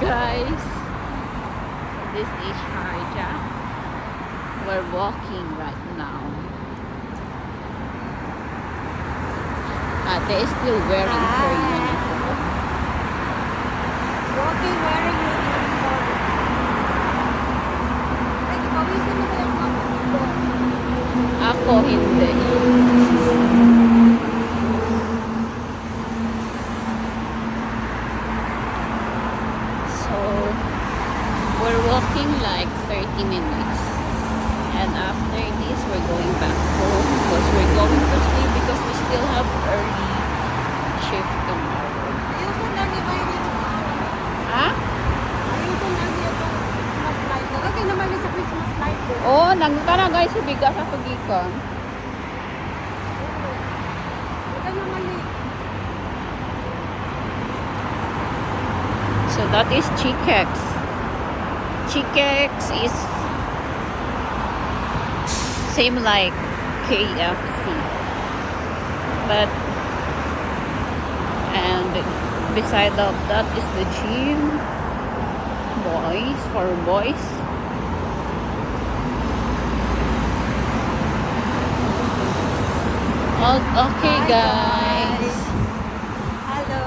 guys. This is Sharjah. We're walking right now. Ate is still wearing her uniform. Walking wearing uniform. Ay, pawisan mo ba yung mga dito? Ako hindi. So, we're walking like 30 minutes. And after this, we're going back home because we're going to sleep because we still have early shift tomorrow. Ayusin lang iba yung tomorrow. Ha? Ayusin lang yung Christmas light. Okay naman yung sa Christmas light. Oh, nagtara guys, bigas sa tugikan. Ito naman eh. So that is Chikex. Chikex is same like KFC, but and beside of that is the gym, boys for boys. Okay, Hi, guys. Hello.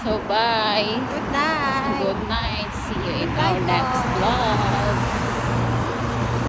So bye.